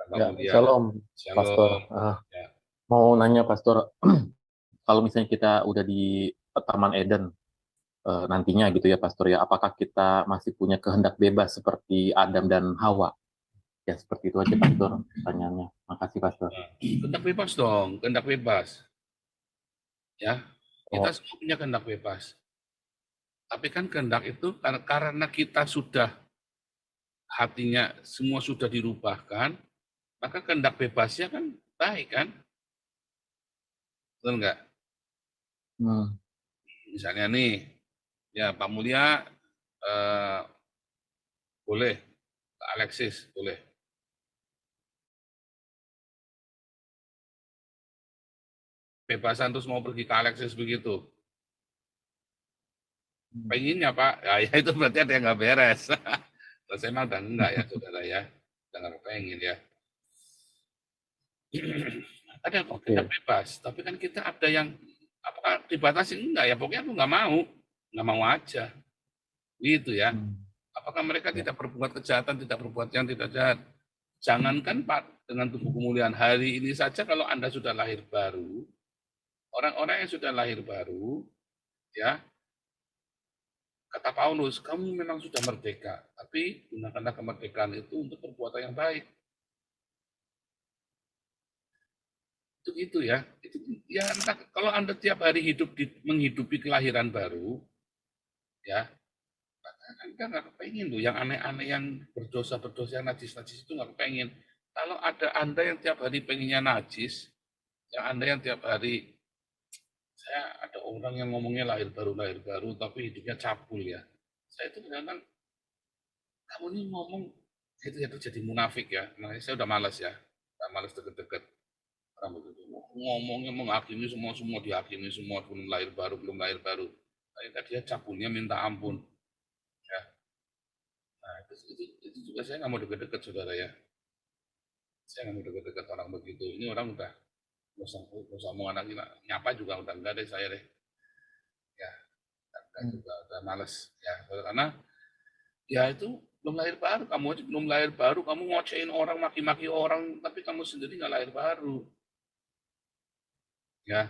Mbak Ya, Mulia. shalom, Pastor. Shalom. Ya. Mau nanya, Pastor, kalau misalnya kita udah di Taman Eden nantinya gitu ya, Pastor ya, apakah kita masih punya kehendak bebas seperti Adam dan Hawa? Ya, seperti itu aja, Pastor, pertanyaannya. Makasih, Pastor. Nah, kehendak bebas dong, kehendak bebas. Ya, kita Oh, semua punya kehendak bebas. Tapi kan kehendak itu karena kita sudah hatinya semua sudah dirubahkan, maka kehendak bebasnya kan baik kan? Betul nggak? hmm, Misalnya nih, ya Pak Mulia eh, boleh, Pak Alexis boleh. Bebasan terus mau pergi ke Alexis begitu. Pengennya Pak, ya itu berarti ada yang nggak beres. Kalau saya mah udah enggak ya saudara ya, udah nggak pengen ya. Ada kehendak oke. bebas, tapi kan kita ada yang apakah dibatasi enggak ya? Pokoknya aku nggak mau aja, gitu ya. Hmm, Apakah mereka ya. tidak berbuat kejahatan, tidak berbuat yang tidak jahat? Jangankan Pak dengan tubuh kemuliaan hari ini saja kalau Anda sudah lahir baru, orang-orang yang sudah lahir baru, ya kata Paulus, kamu memang sudah merdeka, tapi gunakanlah kemerdekaan itu untuk perbuatan yang baik. Itu gitu ya. Itu ya entah, kalau Anda tiap hari menghidupi kelahiran baru, ya Anda nggak kepengen loh yang aneh-aneh, yang berdosa-berdosa, yang najis-najis itu nggak kepengen. Kalau ada Anda yang tiap hari pengennya najis, yang Anda yang tiap hari, saya ada orang yang ngomongnya lahir baru, tapi hidupnya capul ya. Saya itu kadang kamu ini ngomong itu jadi munafik ya. Makanya saya udah malas ya, udah malas deket-deket orang begitu. Ngomongnya menghakimi semua, semua dihakimi semua, belum lahir baru, belum lahir baru. Ternyata dia cabulnya minta ampun. Ya. Nah, itu juga saya nggak mau deket-deket saudara ya. Saya nggak mau deket-deket orang begitu. Ini orang udah nggak usah mau anak nyapa juga udah enggak deh saya deh. Ya, enggak Hmm, juga udah males ya. Karena ya itu belum lahir baru, kamu aja belum lahir baru, kamu ngocein orang, maki-maki orang, tapi kamu sendiri nggak lahir baru. Ya,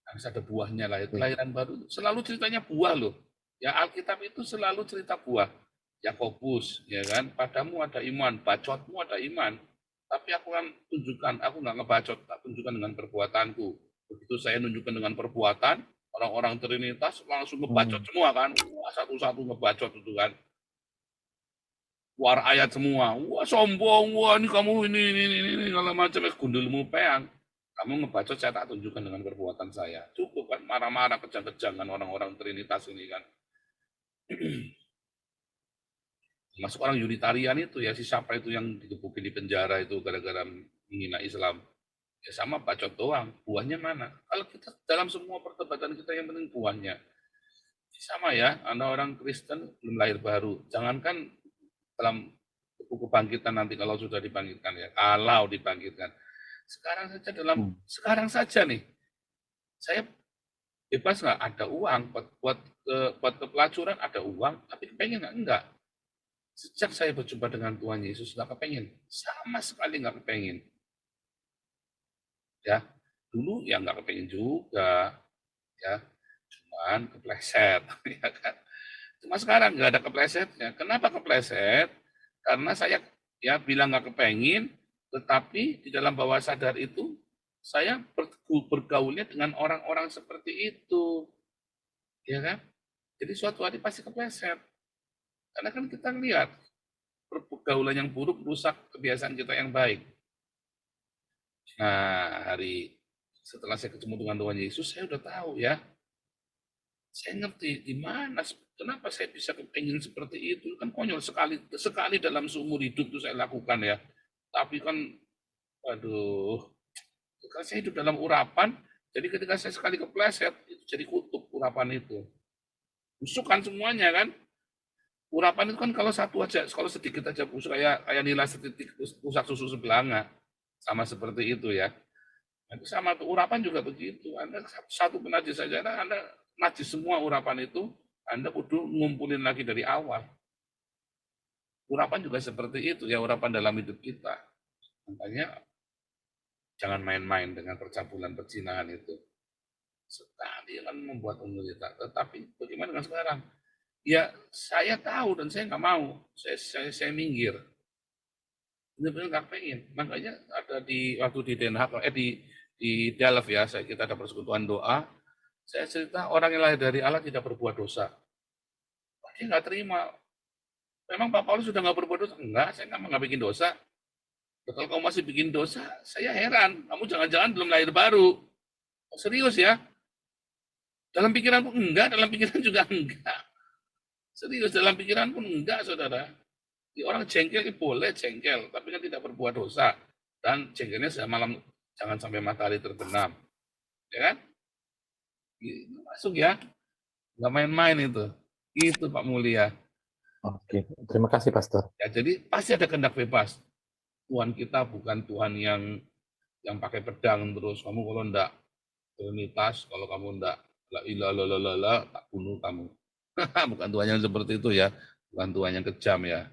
harus ada buahnya lahir. oke. Kelahiran baru selalu ceritanya buah loh. Ya Alkitab itu selalu cerita buah. Yakobus, ya kan? Padamu ada iman, bacotmu ada iman. Tapi aku kan tunjukkan, aku nggak ngebacot, tak tunjukkan dengan perbuatanku. Begitu saya nunjukkan dengan perbuatan, orang-orang Trinitas langsung ngebacot Hmm, semua kan. Wah, satu-satu ngebacot itu kan. War ayat semua. Wah sombong, wah ini kamu ini kalau macam gundulmu peang. Kamu ngebacot, saya tak tunjukkan dengan perbuatan saya. Cukup kan marah-marah kejang-kejangan orang-orang Trinitas ini kan. Masuk orang Unitarian itu ya, si siapa itu yang digebukin di penjara itu gara-gara menghina Islam. Ya sama bacot doang. Buahnya mana? Kalau kita dalam semua perdebatan kita yang penting buahnya. Sama ya, Anda orang Kristen belum lahir baru. Jangankan dalam buku kebangkitan nanti kalau sudah dibangkitkan ya, kalau dibangkitkan. hmm, Sekarang saja nih, saya bebas nggak ada uang buat ke pelacuran, ada uang, tapi kepengen nggak? Enggak. Sejak saya berjumpa dengan Tuhan Yesus nggak kepengen, sama sekali nggak kepengen. Ya, dulu ya nggak kepengen juga, ya, cuman kepleset, ya kan. Cuma sekarang nggak ada keplesetnya. Kenapa kepleset? Karena saya ya bilang nggak kepengen, tetapi di dalam bawah sadar itu saya bergaulnya dengan orang-orang seperti itu, ya kan? Jadi suatu hari pasti kepleset. Karena kan kita lihat pergaulan yang buruk rusak kebiasaan kita yang baik. Nah, setelah saya ketemu dengan Tuhan Yesus, saya udah tahu ya. Saya ngerti di mana, kenapa saya bisa kepingin seperti itu. Kan konyol sekali sekali dalam seumur hidup itu saya lakukan ya. Tapi kan, aduh, kan saya hidup dalam urapan, jadi ketika saya sekali kepleset, itu jadi kutub urapan itu. Busuk kan semuanya kan. Urapan itu kan kalau satu aja, kalau sedikit aja busuk, kayak nilai setitik rusak susu sebelanga. Sama seperti itu ya. Itu sama tuh, urapan juga begitu. Anda satu pun najis saja, Anda najis semua urapan itu, Anda kudu ngumpulin lagi dari awal. urapan juga seperti itu ya, urapan dalam hidup kita. Makanya jangan main-main dengan percabulan perzinahan itu. Sekali akan membuat menderita. Tetapi bagaimana dengan sekarang? Ya saya tahu dan saya nggak mau. Saya minggir. Benar-benar nggak pengen. Makanya ada di waktu di Den Haag, di Delft ya, kita ada persekutuan doa. Saya cerita orang yang lahir dari Allah tidak berbuat dosa. Dia nggak terima. Memang Pak Paulus sudah nggak berbuat dosa? Enggak, saya nggak bikin dosa. Kalau kamu masih bikin dosa, saya heran. Kamu jangan-jangan belum lahir baru. Oh, serius ya? Dalam pikiran pun enggak, dalam pikiran juga enggak. Serius, dalam pikiran pun enggak, saudara. Di orang jengkel, boleh jengkel, tapi kan tidak berbuat dosa. Dan jengkelnya malam, jangan sampai matahari terbenam. Ya kan? Itu masuk ya. Nggak main-main itu. Itu Pak Mulia. Oke, terima kasih Pastor. Ya, jadi pasti ada kehendak bebas. Tuhan kita bukan Tuhan yang pakai pedang terus. Kamu kalau enggak Trinitas, kalau kamu enggak la ilaha tak bunuh kamu. Bukan Tuhan yang seperti itu ya. Bukan Tuhan yang kejam ya.